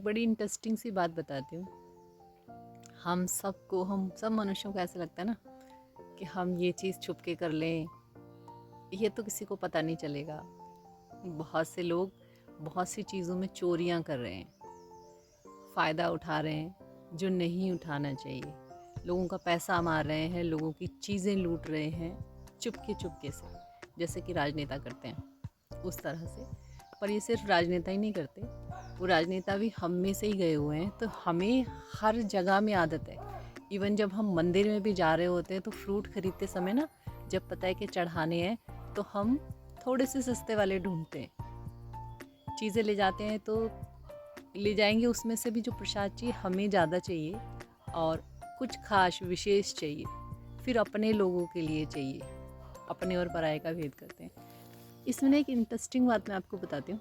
बड़ी इंटरेस्टिंग सी बात बताती हूँ। हम सब मनुष्यों को ऐसा लगता है ना कि हम ये चीज़ छुप के कर लें, ये तो किसी को पता नहीं चलेगा। बहुत से लोग बहुत सी चीज़ों में चोरियाँ कर रहे हैं, फ़ायदा उठा रहे हैं जो नहीं उठाना चाहिए, लोगों का पैसा मार रहे हैं, लोगों की चीज़ें लूट रहे हैं चुपके से, जैसे कि राजनेता करते हैं उस तरह से। पर ये सिर्फ राजनेता ही नहीं करते, वो राजनेता भी हम में से ही गए हुए हैं। तो हमें हर जगह में आदत है। इवन जब हम मंदिर में भी जा रहे होते हैं तो फ्रूट खरीदते समय ना, जब पता है कि चढ़ाने हैं तो हम थोड़े से सस्ते वाले ढूंढते हैं। चीज़ें ले जाते हैं तो ले जाएंगे, उसमें से भी जो प्रसाद चाहिए हमें ज़्यादा चाहिए और कुछ खास विशेष चाहिए, फिर अपने लोगों के लिए चाहिए। अपने और पराये का भेद करते हैं। इसमें ना एक इंटरेस्टिंग बात मैं आपको बताती हूँ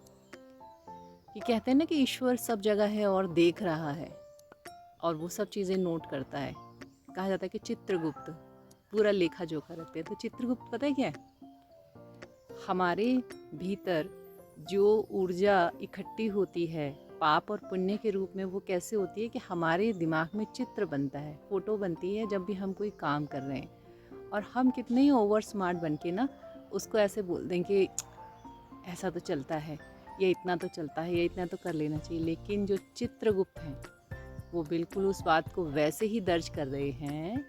कि कहते हैं ना कि ईश्वर सब जगह है और देख रहा है और वो सब चीज़ें नोट करता है। कहा जाता है कि चित्रगुप्त पूरा लेखा जोखा रखते हैं। तो चित्रगुप्त पता है क्या है? हमारे भीतर जो ऊर्जा इकट्ठी होती है पाप और पुण्य के रूप में, वो कैसे होती है कि हमारे दिमाग में चित्र बनता है, फोटो बनती है जब भी हम कोई काम कर रहे हैं। और हम कितने ही ओवर स्मार्ट बन के ना उसको ऐसे बोल दें कि ऐसा तो चलता है, ये इतना तो चलता है, ये इतना तो कर लेना चाहिए। लेकिन जो चित्रगुप्त हैं वो बिल्कुल उस बात को वैसे ही दर्ज कर रहे हैं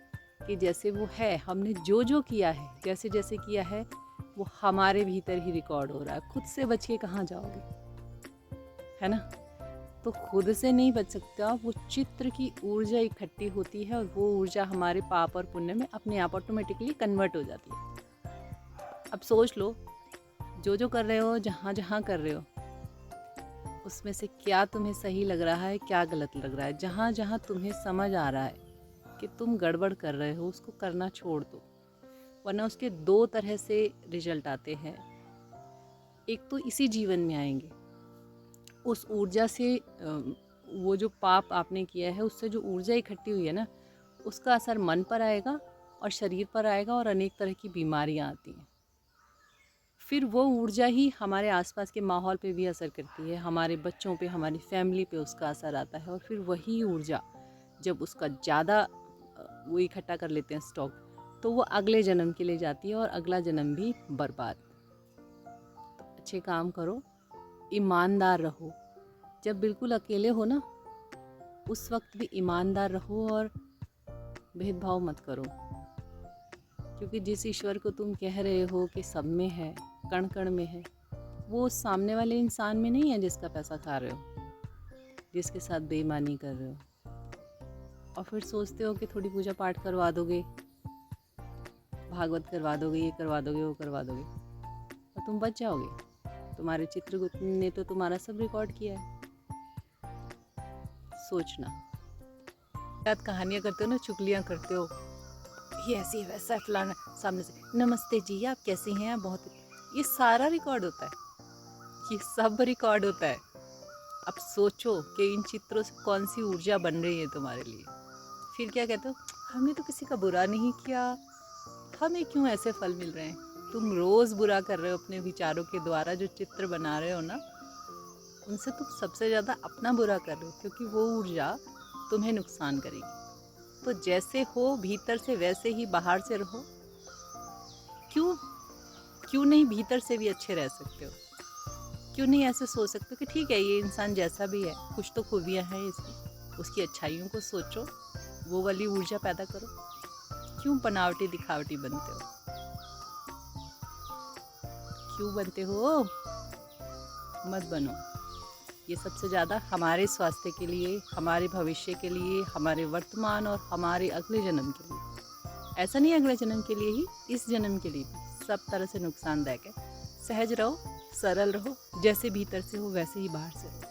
कि जैसे वो है। हमने जो जो किया है, जैसे जैसे किया है, वो हमारे भीतर ही रिकॉर्ड हो रहा है। खुद से बच के कहाँ जाओगे, है ना? तो खुद से नहीं बच सकते आप। वो चित्र की ऊर्जा इकट्ठी होती है और वो ऊर्जा हमारे पाप और पुण्य में अपने आप ऑटोमेटिकली कन्वर्ट हो जाती है। अब सोच लो, जो जो कर रहे हो, जहाँ जहाँ कर रहे हो, उसमें से क्या तुम्हें सही लग रहा है, क्या गलत लग रहा है। जहाँ जहाँ तुम्हें समझ आ रहा है कि तुम गड़बड़ कर रहे हो, उसको करना छोड़ दो, वरना उसके दो तरह से रिजल्ट आते हैं। एक तो इसी जीवन में आएंगे, उस ऊर्जा से वो जो पाप आपने किया है उससे जो ऊर्जा इकट्ठी हुई है ना, उसका असर मन पर आएगा और शरीर पर आएगा और अनेक तरह की बीमारियां आती हैं। फिर वो ऊर्जा ही हमारे आसपास के माहौल पे भी असर करती है, हमारे बच्चों पे, हमारी फैमिली पे उसका असर आता है। और फिर वही ऊर्जा जब उसका ज़्यादा वो इकट्ठा कर लेते हैं स्टॉक, तो वो अगले जन्म के लिए जाती है और अगला जन्म भी बर्बाद। तो अच्छे काम करो, ईमानदार रहो। जब बिल्कुल अकेले हो ना, उस वक्त भी ईमानदार रहो और भेदभाव मत करो। क्योंकि जिस ईश्वर को तुम कह रहे हो कि सब में है, कण कण में है, वो सामने वाले इंसान में नहीं है जिसका पैसा खा रहे हो, जिसके साथ बेईमानी कर रहे हो। और फिर सोचते हो कि थोड़ी पूजा पाठ करवा दोगे, भागवत करवा दोगे, ये करवा दोगे, वो करवा दोगे, और तुम बच जाओगे। तुम्हारे चित्रगुप्त ने तो तुम्हारा सब रिकॉर्ड किया है। सोचना। याद कहानियाँ करते हो ना, चुगलियाँ करते हो, ये ऐसी है, वैसा है, फलाना, सामने से नमस्ते जी, आप कैसी हैं, आप बहुत, ये सारा रिकॉर्ड होता है, ये सब रिकॉर्ड होता है। अब सोचो कि इन चित्रों से कौन सी ऊर्जा बन रही है तुम्हारे लिए। फिर क्या कहते हो, हमने तो किसी का बुरा नहीं किया, हमें क्यों ऐसे फल मिल रहे हैं। तुम रोज़ बुरा कर रहे हो अपने विचारों के द्वारा। जो चित्र बना रहे हो ना, उनसे तुम सबसे ज़्यादा अपना बुरा कर रहे हो, क्योंकि वो ऊर्जा तुम्हें नुकसान करेगी। तो जैसे हो भीतर से, वैसे ही बाहर से रहो। क्यों नहीं भीतर से भी अच्छे रह सकते हो? क्यों नहीं ऐसे सोच सकते हो कि ठीक है, ये इंसान जैसा भी है, कुछ तो खूबियाँ हैं इसकी, उसकी अच्छाइयों को सोचो, वो वाली ऊर्जा पैदा करो। क्यों बनावटी दिखावटी बनते हो? क्यों बनते हो? मत बनो। ये सबसे ज़्यादा हमारे स्वास्थ्य के लिए, हमारे भविष्य के लिए, हमारे वर्तमान और हमारे अगले जन्म के लिए, ऐसा नहीं अगले जन्म के लिए ही, इस जन्म के लिए भी सब तरह से नुकसानदायक है। सहज रहो, सरल रहो, जैसे भीतर से हो वैसे ही बाहर से रहो।